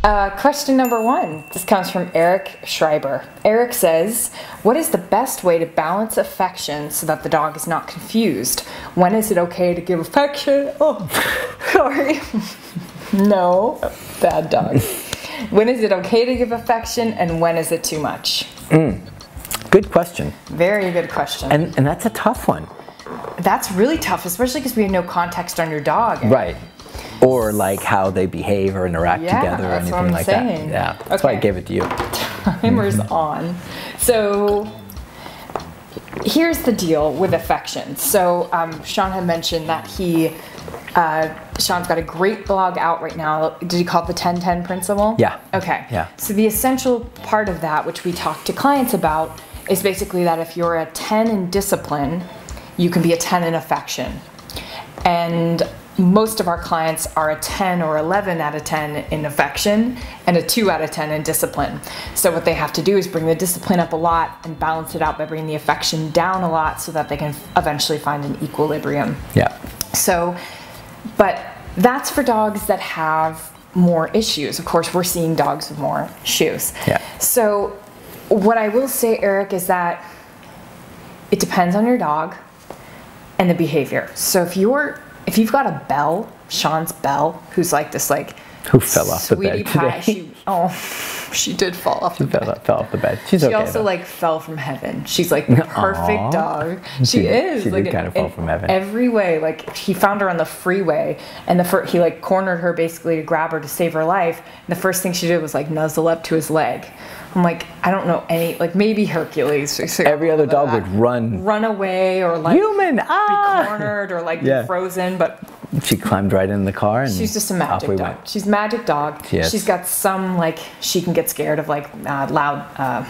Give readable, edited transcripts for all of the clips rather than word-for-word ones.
Question number 1. This comes from Eric Schreiber. Eric says, what is the best way to balance affection so that the dog is not confused? When is it okay to give affection? Oh, sorry. No, bad dog. When is it okay to give affection and when is it too much? Good question. Very good question. And that's a tough one. That's really tough, especially because we have no context on your dog. Right. Or like how they behave or interact together or anything like that. Yeah, that's why I gave it to you. Timer's on. So here's the deal with affection. So Sean had mentioned that Sean's got a great blog out right now. Did you call it the 10-10 principle? Yeah. Okay. Yeah. So the essential part of that, which we talk to clients about, is basically that if you're a 10 in discipline, you can be a 10 in affection. And most of our clients are a 10 or 11 out of 10 in affection and a 2 out of 10 in discipline. So what they have to do is bring the discipline up a lot and balance it out by bringing the affection down a lot so that they can eventually find an equilibrium. Yeah. So, but that's for dogs that have more issues. Of course, we're seeing dogs with more issues. Yeah. So what I will say, Eric, is that it depends on your dog and the behavior. So if you've got a Belle, Sean's Belle, who's like this who fell off the bed today. She did fall off the bed. Fell off the bed. She's okay. She also though. fell from heaven. She's like the perfect dog. She is. She like did kind of fall from heaven. Every way. Like he found her on the freeway, and he like cornered her basically to grab her to save her life. And the first thing she did was like nuzzle up to his leg. I'm like, I don't know any, like maybe Hercules. Every other dog would run away or like be cornered or like be frozen, but she climbed right in the car and she's just a magic dog. She's a magic dog. She's got some she can get scared of like loud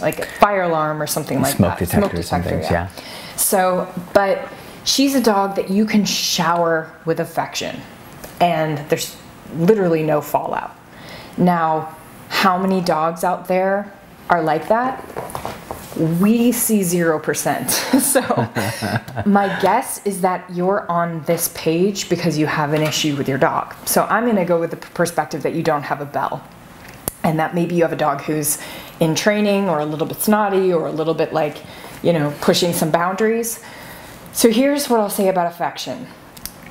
like a fire alarm or something like that. Smoke detector, yeah. So, but she's a dog that you can shower with affection and there's literally no fallout. Now, how many dogs out there are like that? We see 0%. So my guess is that you're on this page because you have an issue with your dog. So I'm going to go with the perspective that you don't have a Belle. And that maybe you have a dog who's in training or a little bit snotty or a little bit like, pushing some boundaries. So here's what I'll say about affection.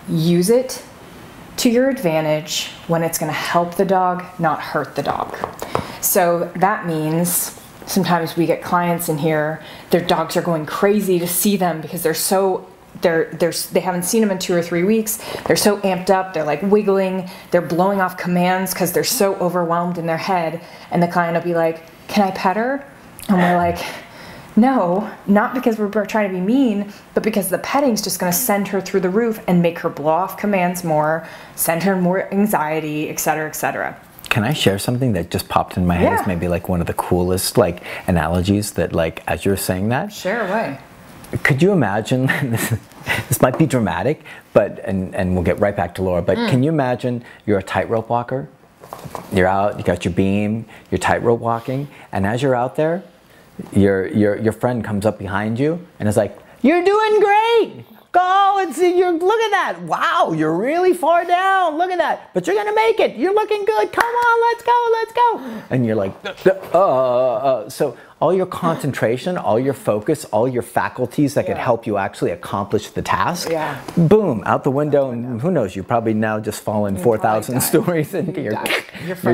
Use it to your advantage when it's going to help the dog, not hurt the dog. So that means sometimes we get clients in here, their dogs are going crazy to see them because they haven't seen them in 2 or 3 weeks. They're so amped up, they're like wiggling, they're blowing off commands because they're so overwhelmed in their head. And the client will be like, can I pet her? And we're like, no, not because we're trying to be mean, but because the petting's just going to send her through the roof and make her blow off commands more, send her more anxiety, et cetera, et cetera. Can I share something that just popped in my head as maybe like one of the coolest analogies that as you're saying that? Share away. Could you imagine, this might be dramatic, but, and we'll get right back to Laura, but can you imagine you're a tightrope walker? You're out, you got your beam, you're tightrope walking, and as you're out there, your friend comes up behind you and is like, you're doing great! Go and see, look at that! Wow, you're really far down, look at that! But you're gonna make it, you're looking good, come on, let's go! And you're like, so all your concentration, all your focus, all your faculties that could help you actually accomplish the task, boom, out the window, and who knows, you probably now just fallen 4,000 stories and you're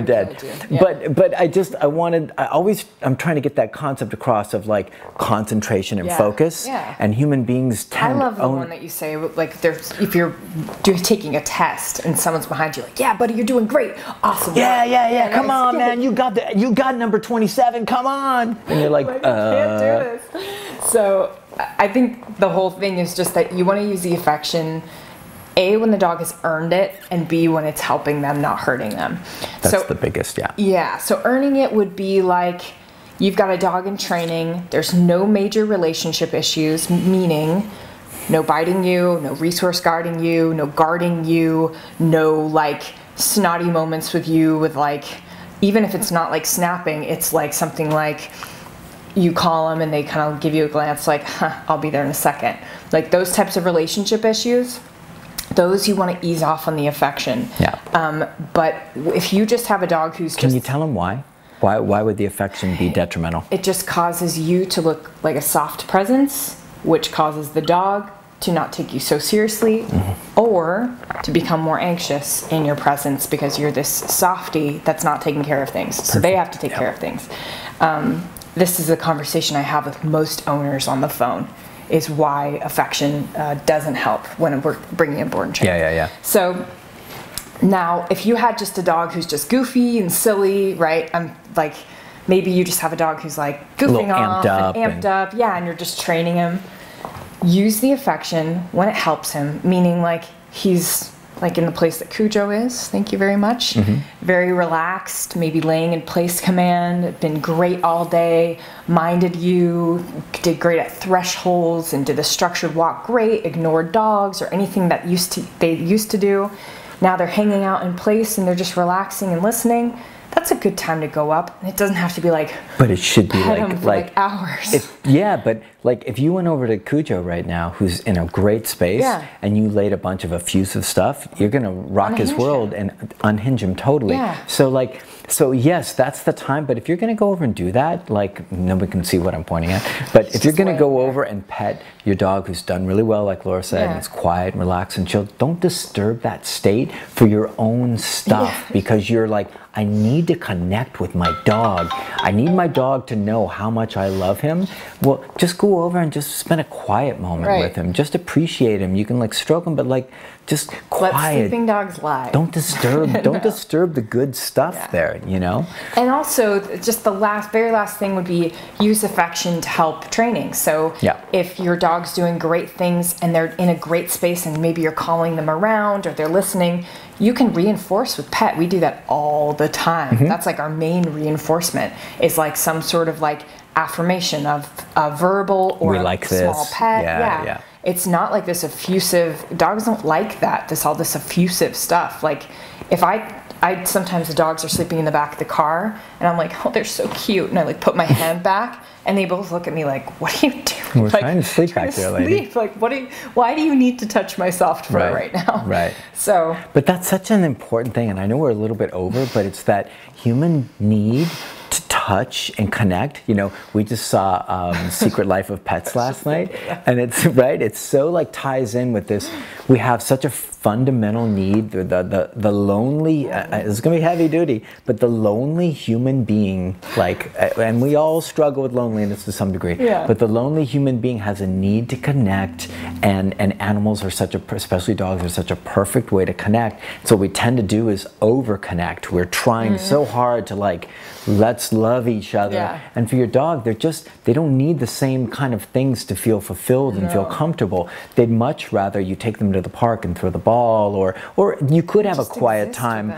dead. But I'm trying to get that concept across of concentration and focus, and human beings tend I love the one that you say, if you're taking a test and someone's behind you, like, yeah, buddy, you're doing great, awesome. Yeah, come on, man, you got number 27, come on. And you're like, I can't do this. So I think the whole thing is just that you want to use the affection, A, when the dog has earned it, and B, when it's helping them, not hurting them. That's the biggest, Yeah, so earning it would be like, you've got a dog in training, there's no major relationship issues, meaning no biting you, no resource guarding you, no guarding you, no snotty moments with you with even if it's not snapping, it's something like you call them and they kind of give you a glance like, huh, I'll be there in a second. Those types of relationship issues, those you want to ease off on the affection. Yeah. But if you just have a dog who's Can you tell them why? Why would the affection be detrimental? It just causes you to look like a soft presence, which causes the dog to not take you so seriously, or to become more anxious in your presence because you're this softie that's not taking care of things. So they have to take care of things. This is a conversation I have with most owners on the phone, is why affection doesn't help when we're bringing a board and chain. Yeah. So now, if you had just a dog who's just goofy and silly, right? Like, maybe you just have a dog who's like goofing off, amped up, yeah, and you're just training him. Use the affection when it helps him, meaning like he's like in the place that Cujo is, thank you very much. Very relaxed, maybe laying in place command, been great all day, minded you, did great at thresholds and did the structured walk great, ignored dogs or anything that they used to do. Now they're hanging out in place and they're just relaxing and listening. That's a good time to go up. And it doesn't have to be like, but it should be like hours. But like if you went over to Cujo right now, who's in a great space, and you laid a bunch of effusive stuff, you're gonna rock his world and unhinge him totally. Yeah. So yes, that's the time. But if you're gonna go over and do that, like nobody can see what I'm pointing at, but if you're gonna go over and pet your dog who's done really well, like Laura said, and is quiet and relaxed and chill, don't disturb that state for your own stuff, because you're like, I need to connect with my dog. I need my dog to know how much I love him. Well, just go over and just spend a quiet moment with him. Just appreciate him. You can like stroke him, but like just quiet. Let sleeping dogs lie. Don't disturb. Don't disturb the good stuff there. You know. And also, just the very last thing would be use affection to help training. So if your dog's doing great things and they're in a great space, and maybe you're calling them around or they're listening, you can reinforce with pet. We do that all the time. That's like our main reinforcement, is like some sort of like affirmation of a verbal or we like small this. pet. Yeah. It's not like this effusive, dogs don't like that, all this effusive stuff. Like if I sometimes the dogs are sleeping in the back of the car and I'm like, oh, they're so cute. And I like put my hand back and they both look at me like, what are you doing? We're trying to sleep back there, lady. Like, why do you need to touch my soft fur right now? Right. So. But that's such an important thing. And I know we're a little bit over, but it's that human need to touch and connect. You know, we just saw Secret Life of Pets last night, and it's so like ties in with this. We have such a fundamental need, the lonely, it's gonna be heavy duty, but the lonely human being, like, and we all struggle with loneliness to some degree, but the lonely human being has a need to connect, and animals are especially dogs, are such a perfect way to connect. So what we tend to do is over-connect. We're trying so hard to like, let's love each other. And for your dog, they don't need the same kind of things to feel fulfilled and feel comfortable. They'd much rather you take them to the park and throw the ball, or you could have a quiet time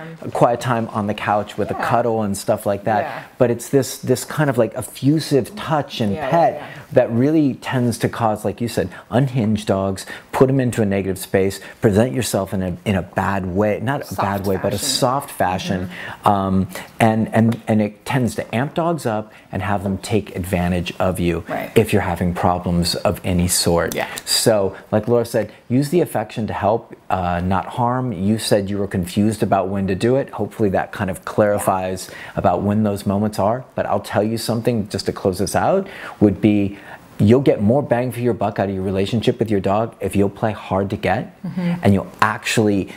on the couch with a cuddle and stuff like that. But it's this kind of like effusive touch and pet that really tends to cause, like you said, unhinged dogs, put them into a negative space, present yourself in a bad way, not a bad way, but a soft fashion, and it tends to amp dogs up and have them take advantage of you if you're having problems of any sort. So, like Laura said, use the affection to help, not harm. You said you were confused about when to do it. Hopefully that kind of clarifies about when those moments are. But I'll tell you something, just to close this out, would be, you'll get more bang for your buck out of your relationship with your dog if you'll play hard to get, and you'll actually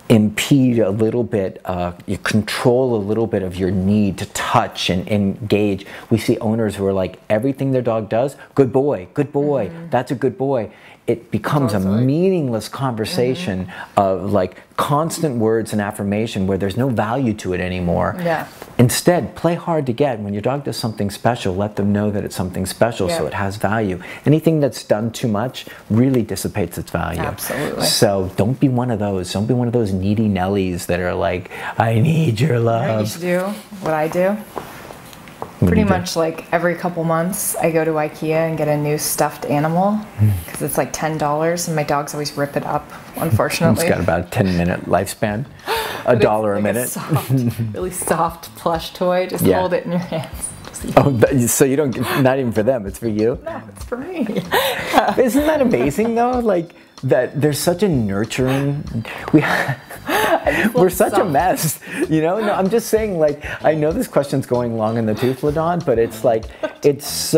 impede a little bit, you control a little bit of your need to touch and engage. We see owners who are like, everything their dog does, good boy, that's a good boy. It becomes a meaningless conversation of like constant words and affirmation where there's no value to it anymore. Instead, play hard to get. When your dog does something special, let them know that it's something special, so it has value. Anything that's done too much really dissipates its value. Absolutely. So don't be one of those. Don't be one of those needy Nellies that are like, I need your love. You know what you should do? What I do? Pretty much like every couple months I go to IKEA and get a new stuffed animal because it's like $10 and my dogs always rip it up, unfortunately. It's got about a 10-minute lifespan. $1 a minute. Soft, really soft plush toy. Just hold it in your hands. Oh, so you don't, not even for them, it's for you? No, it's for me. Isn't that amazing though? Like that there's such a nurturing, we're such a mess, you know? No, I'm just saying, like, I know this question's going long in the tooth, LaDawn, but it's like, this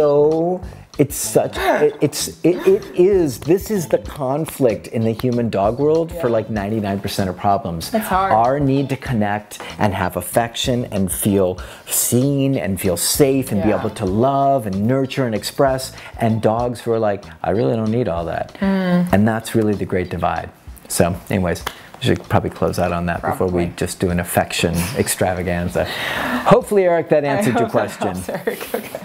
is the conflict in the human dog world for like 99% of problems. It's hard. Our need to connect and have affection and feel seen and feel safe and be able to love and nurture and express, and dogs who are like, I really don't need all that. And that's really the great divide. So anyways, we should probably close out on that before we just do an affection extravaganza. Hopefully, Eric, that answered your question. Eric. Okay.